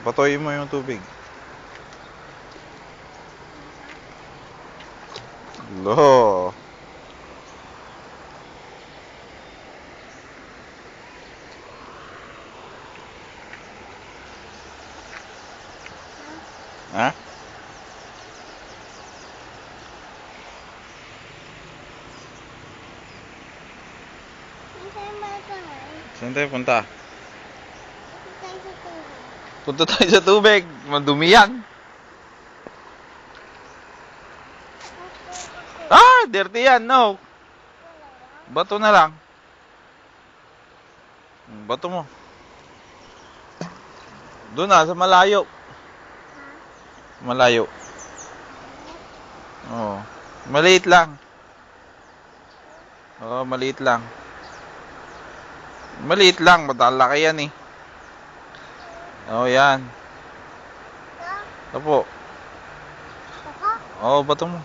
Patuloy mo yung tubig. Lo. Ha? Saan tayo punta? Punta tayo sa tubig. Madumi yan. Ah, dirty yan. No. Bato na lang. Bato mo. Doon na, sa malayo. Malayo. Oo. Maliit lang. Oo, maliit lang. Maliit lang. Matalaki yan eh. Oo, yan. Opo. Oo, bato mo.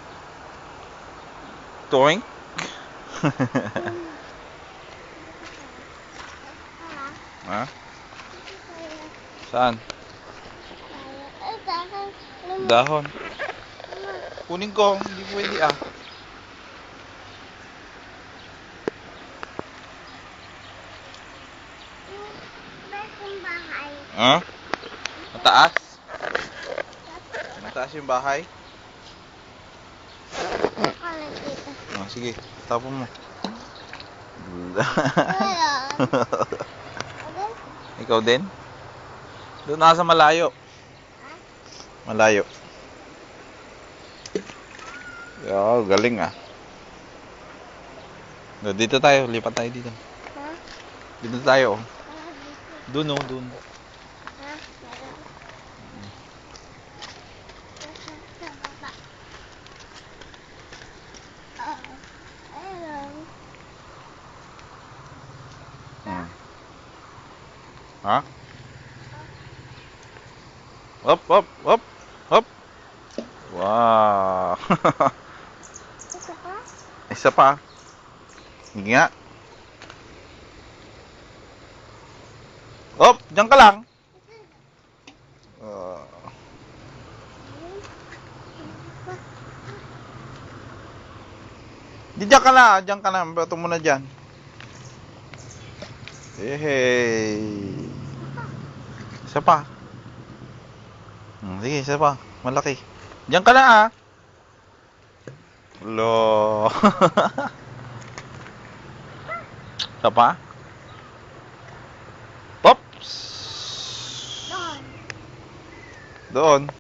Toink. Ha? Saan? Dahon. Kunin ko. Hindi pwede ah. Ha? Mataas? Mataas yung bahay? Oh, sige. Tapon mo. Ikaw din? Doon nasa malayo. Malayo. Oh, galing ah. Dito tayo, lipat tayo dito. Dito tayo. Doon oh, doon. Ha? Hop, hop, hop, hop. Wow. Isa pa. Hindi nga. Hop, diyan ka lang. Diyan ka na, diyan ka na. Bato mo na diyan. Hey. Isa pa. Sige, isa pa. Malaki. Diyan ka na ah. Lo. Isa pa. Pops. Doon.